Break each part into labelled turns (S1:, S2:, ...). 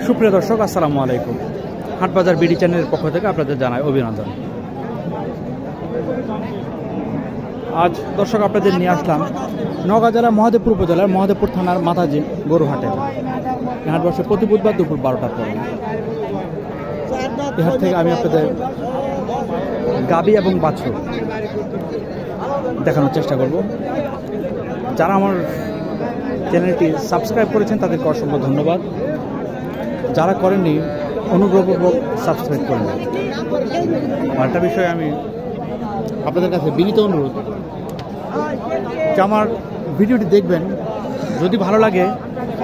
S1: সুপ্রিয় দর্শক, আসসালামু আলাইকুম। হাটবাজার বিডি চ্যানেলের পক্ষ থেকে আপনাদের জানাই অভিনন্দন। আজ দর্শক আপনাদের নিয়ে আসলাম নওগাঁ জেলা মহাদেবপুর উপজেলার মহাদেবপুর থানার মাথাজি গরুহাটে। এই হাট বসে প্রতি বুধবার দুপুর 12টার পরে। এই হাট থেকে আমি আপনাদের গাবি এবং বাছুর দেখানোর চেষ্টা করব। যারা আমার চ্যানেলটি সাবস্ক্রাইব করেছেন তাদেরকে অসংখ্য ধন্যবাদ। যারা করেননি অনুগ্রহপূর্বক সাবস্ক্রাইব করুন। আরেকটা বিষয়ে আমি আপনাদের কাছে বিনীত অনুরোধ যে আমার ভিডিওটি দেখবেন, যদি ভালো লাগে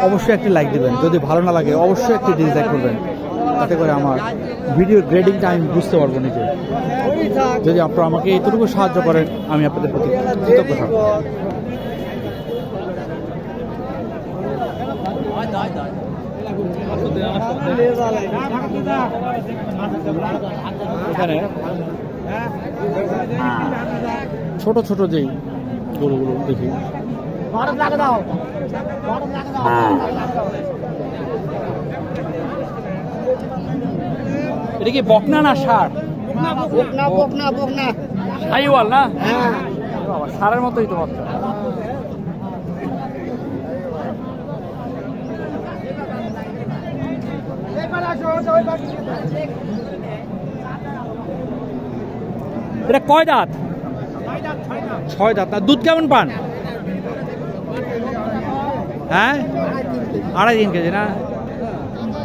S1: অবশ্যই একটি লাইক দেবেন, যদি ভালো না লাগে অবশ্যই একটি ডিসলাইক করবেন। তাতে করে আমার ভিডিওর গ্রেডিংটা আমি বুঝতে পারবো নিজে। যদি আপনারা আমাকে এতটুকু সাহায্য করেন আমি আপনাদের প্রতি কৃতজ্ঞ থাকব। এখানে ছোট ছোট যেই গরুগুলো দেখি, এটা কি বকনা না ষাঁড়? শাহিওয়াল না? ষাঁড়ের মতোই তো বাচ্চা। এটা কয় দাঁত? 6 দাঁত। না দুধ কেমন পান? হ্যাঁ 2.5-3 কেজি না?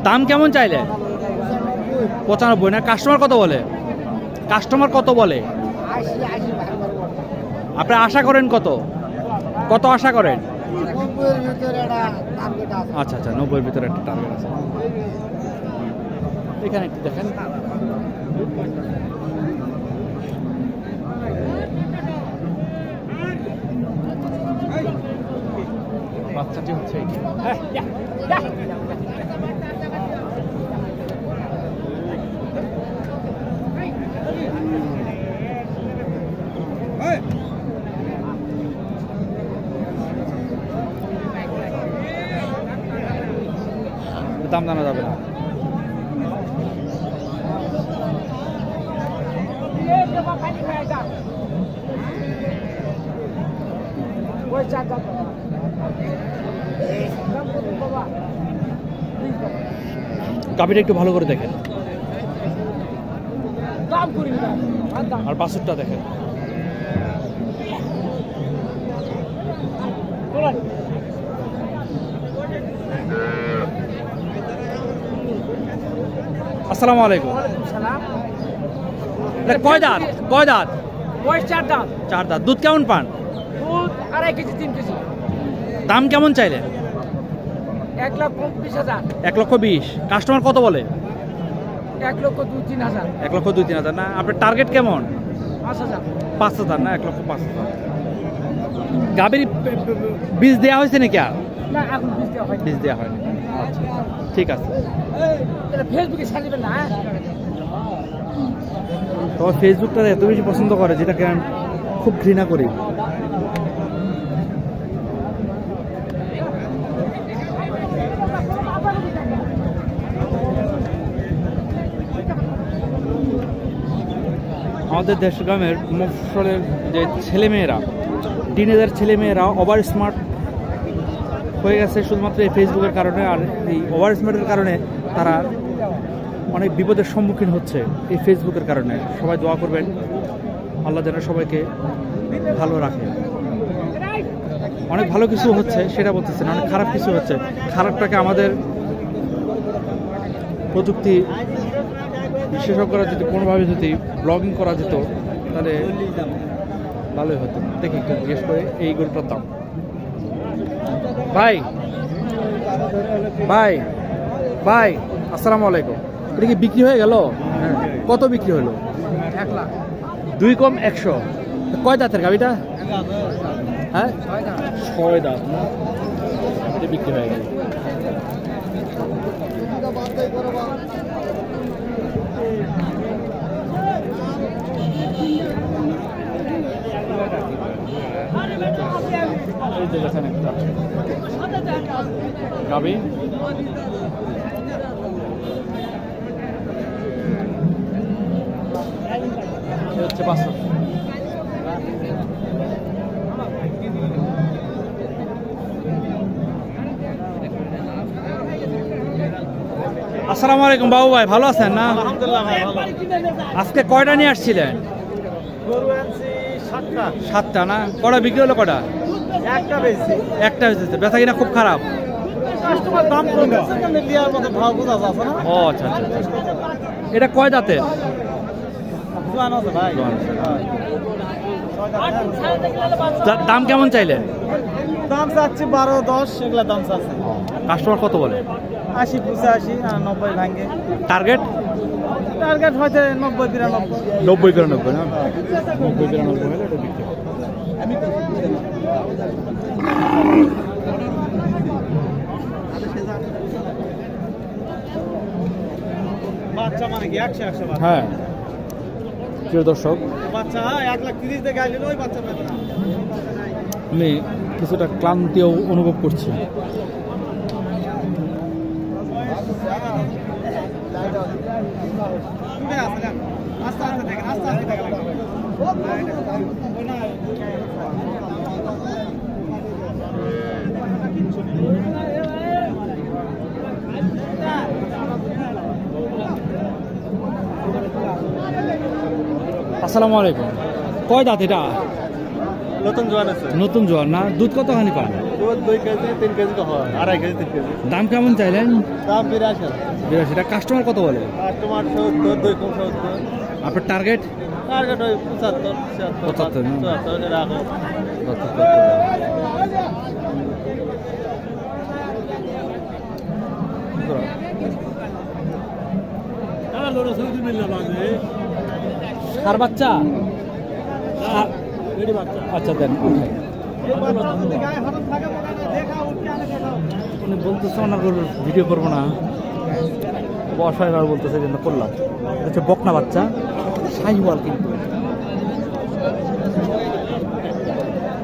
S1: দাম কেমন চাইলে? 95 না? কাস্টমার কত বলে? কাস্টমার কত বলে? আপনি আশা করেন কত? কত আশা করেন? আচ্ছা আচ্ছা, 90-এর ভিতরে একটা টার্গেট আছে। এখানে একটু দেখেন, বাচ্চাটি হচ্ছে দাম জানা যাবে না। গাভীটা একটু ভালো করে দেখেন আর বাছুরটা দেখেন। আসসালামু আলাইকুম। কয় দাঁত? কয় দাঁত?
S2: 4 দাঁত।
S1: 4 দাঁত। দুধ কেমন পান?
S2: দুধ 2.5 কেজি 3 কেজি।
S1: দাম কেমন চাইলে?
S2: 1,20,000।
S1: 1,20,000। কাস্টমার কত বলে?
S2: 1,02,000-3,000।
S1: 1,02,000-3,000 না? আপনার টার্গেট কেমন?
S2: 5,000।
S1: 5,000 না? 1,05,000। গাভীর বীজ দেওয়া হয়েছে নাকি? আর
S2: না, এখন বীজ দেওয়া হয়নি।
S1: বীজ দেওয়া হয়নি। আচ্ছা ঠিক আছে।
S2: এটা ফেসবুকে ছাড়বেন না?
S1: তোমার ফেসবুকটা এত বেশি পছন্দ করে যেটাকে আমি খুব ঘৃণা করি। আমাদের দেশগ্রামের মফস্বলের যে ছেলেমেয়েরা, টিনেজার ছেলেমেয়েরা ওভার স্মার্ট হয়ে গেছে শুধুমাত্র এই ফেসবুকের কারণে। আর এই ওভার স্মার্টের কারণে তারা অনেক বিপদের সম্মুখীন হচ্ছে এই ফেসবুকের কারণে। সবাই দোয়া করবেন আল্লাহ যেন সবাইকে ভালো রাখে। অনেক ভালো কিছু হচ্ছে সেটা বলতেছে না, অনেক খারাপ কিছু হচ্ছে। খারাপটাকে আমাদের প্রযুক্তি বিশেষজ্ঞরা যদি কোনোভাবে যদি ব্লগিং করা যেত তাহলে ভালোই হতো। দেখি একটু জিজ্ঞেস করে এই গরুটার দাম। ভাই ভাই ভাই আসসালামু আলাইকুম। এটা কি বিক্রি হয়ে গেল? কত বিক্রি হলো?
S2: 1 লাখ।
S1: 2 কম 100। কয় দাঁতের গাভীটা? হ্যাঁ 6 দাঁত। এটা বিক্রি হয়ে গেল। যে দেখেন একটা গাবি। হচ্ছে বাছুর। আসসালামু আলাইকুম বাবু ভাই, ভালো আছেন না?
S3: আলহামদুলিল্লাহ ভাই ভালো।
S1: আজকে কয়টা নিয়ে আসছিলেন?
S3: গরু আনছি 7টা।
S1: 7টা না? কটা বিক্রি হলো? কটা?
S3: একটা বেশি।
S1: একটা হয়েছে। বেচা কিনা খুব খারাপ।
S3: কাস্টমার দাম কম আছে, কিন্তু লিয়ার মতো ভাव বোঝা যাচ্ছে না।
S1: ও আচ্ছা আচ্ছা। এটা কয় দাঁতের?
S3: জোয়ান আছে ভাই।
S1: জোয়ান আছে।
S3: হ্যাঁ।
S1: দাম কেমন চাইলেন?
S3: দাম চাচ্ছি 12-10, এগুলা দাম চাচ্ছে।
S1: কাস্টমার কত বলে?
S3: 80, 85 আর 90 ভাঙে।
S1: টার্গেট?
S3: টার্গেট হয়তো 90-92।
S1: 90-92 না? 90-92 হলে এটা বিক্রি হবে।
S3: বাচ্চা মানে কি 100 বাচ্চা?
S1: হ্যাঁ প্রিয় দর্শক,
S3: বাচ্চা 1,30,000 দিয়ে গাইলেন, ওই বাচ্চা পাবে না।
S1: আমি কিছুটা ক্লান্তিও অনুভব করছি।
S3: আস্তে আস্তে দেখেন, আস্তে আস্তে দেখেন।
S1: আসসালামু আলাইকুম। কয় দাঁত এটা?
S3: নতুন জোয়ান আছে।
S1: নতুন জোয়ান না? দুধ কতখানি পান?
S3: দুধ 2 কেজি 3 কেজি তো হয়, 2.5 কেজি 3 কেজি।
S1: দাম কেমন চাইলেন?
S3: দাম 82।
S1: 82 টাকা। কাস্টমার কত বলে?
S3: কাস্টমার 70, 2 কম 70।
S1: আপনার টার্গেট?
S3: টার্গেট ওই 75,
S1: 75 না?
S3: 74 রাখো।
S1: আর বাচ্চা? আচ্ছা দেন। উনি বলতেছে ওনার ভিডিও করবো না, অসহায় বলতেছে, জন্য করলাম। হচ্ছে বকনা বাচ্চা, শাহিওয়াল কিন্তু।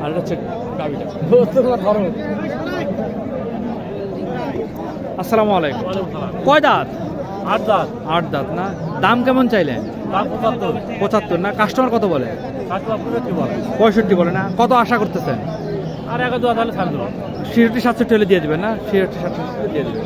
S1: আর এটা হচ্ছে গাবিটা। আসসালামু আলাইকুম। কয় দাঁত?
S3: 8 দাঁত।
S1: 8 দাঁত না? দাম কেমন চাইলেন?
S3: দাম 75।
S1: 75 না? কাস্টমার কত বলে?
S3: কাস্টমার 65 বলে।
S1: 65 বলে না? কত আশা করতেছেন?
S3: আর 1-2 তাহলে ছাড় দেবো।
S1: 66-67 হলে দিয়ে দেবেন না? 66-67 দিয়ে দেবেন।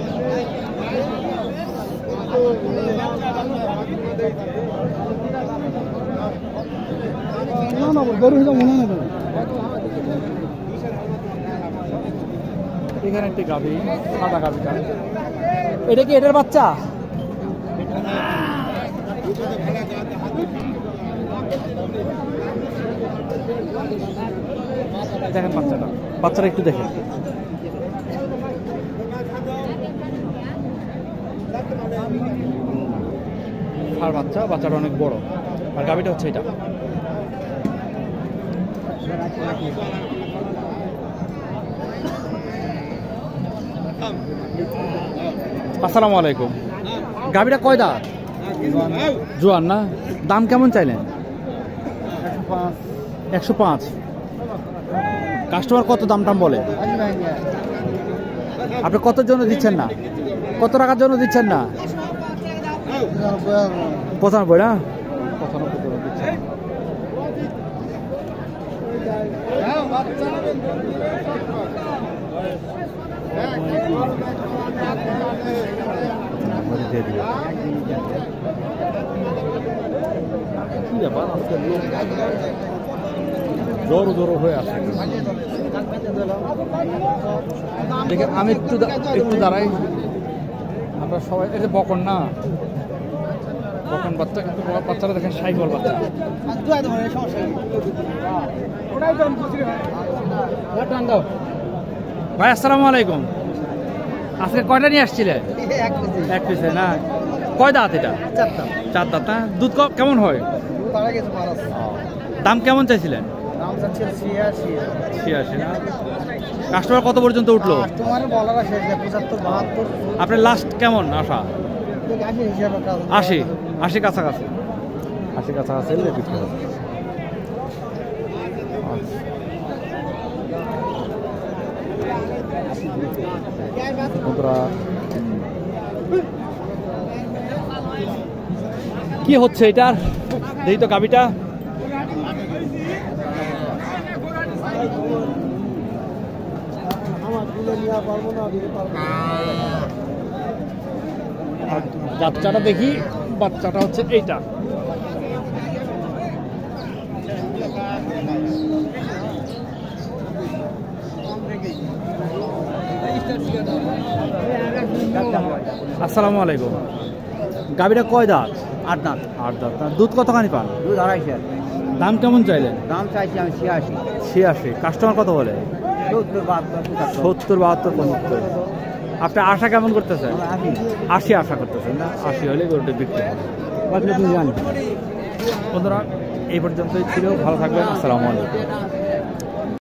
S1: এখানে একটি গাভী, সাদা গাভীটা। এটা কি এটার বাচ্চা? দেখেন বাচ্চাটা, বাচ্চাটা একটু দেখেন। আর বাচ্চাটা অনেক বড়। আর গাভীটা হচ্ছে এটা। আসসালামু আলাইকুম। গাভীটা কয় দাঁত? জোয়ান না? দাম কেমন চাইলেন? 105। কাস্টমার কত দাম টাম বলে? আপনি কত জন্য দিচ্ছেন না? কত টাকার জন্য দিচ্ছেন না? 95 না? 95 জন্য দিচ্ছেন। কি ব্যাপার, আজকের লোক জোর জোর হয়ে আসে। দেখে আমি একটু দাঁড়াই। আমরা সবাই, এটা বকন না? বকন বাচ্চা, কিন্তু বাচ্চারা দেখেন সাইকেল বাচ্চা। ভাই আসসালামু আলাইকুম। আজকে কয়টা নিয়ে আসছিলেন? 1 পিসে না? কয় দাঁত এটা? 4 দাঁত না? দুধ কেমন হয়? দাম কেমন চাইছিলেন? 86 না? কাস্টমার কত পর্যন্ত উঠলো? আপনার লাস্ট কেমন আশা? 80 কাছাকাছি। 80 কাছাকাছি হলে বিক্রি হবে। বন্ধুরা কি হচ্ছে এটার দেখি তো গাবিটা বাচ্চাটা দেখি বাচ্চাটা হচ্ছে এইটা আসসালামু আলাইকুম গাবিটা কয় দাঁত
S3: 8 দাঁত
S1: 8 দাঁত দুধ কতখানি পান
S3: দুধ 250
S1: দাম কেমন চাইলেন
S3: দাম চাইছি আমি 86
S1: 86 কাস্টমার কত বলে
S3: 70
S1: 70 72 75 আপনি আশা কেমন করতেছেন 80 আশা করতেছেন না 80 হলে গরুটা বিক্রি হবে
S3: বাকি তুমি জানো
S1: বন্ধুরা এই পর্যন্তই ছিল ভালো থাকবেন আসসালামু আলাইকুম